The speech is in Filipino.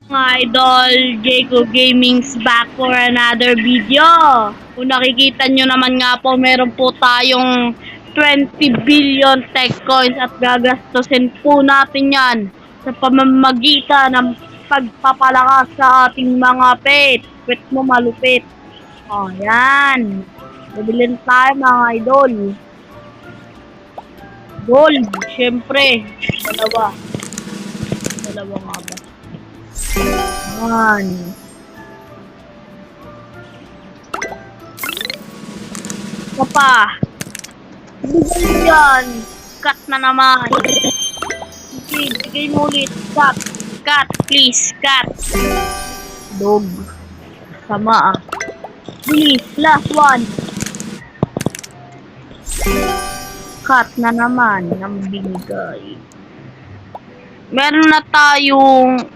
Mga idol, Jaco Gaming's back for another video. Kung nakikita nyo naman nga po, meron po tayong 20 billion tech coins at gagastusin po natin yan sa pamamagitan ng pagpapalakas sa ating mga pet. Pet mo malupit. O, yan. Bibilin tayo mga idol. Gold, syempre. Dalawa. Dalawa nga ba? One. Pa. Bigay yan. Cut na naman. Sige, bigay mo ulit. Cut. Cut, please. Cut. Dog. Sama ah. Please, last one. Cut na naman ng binigay. Meron na tayong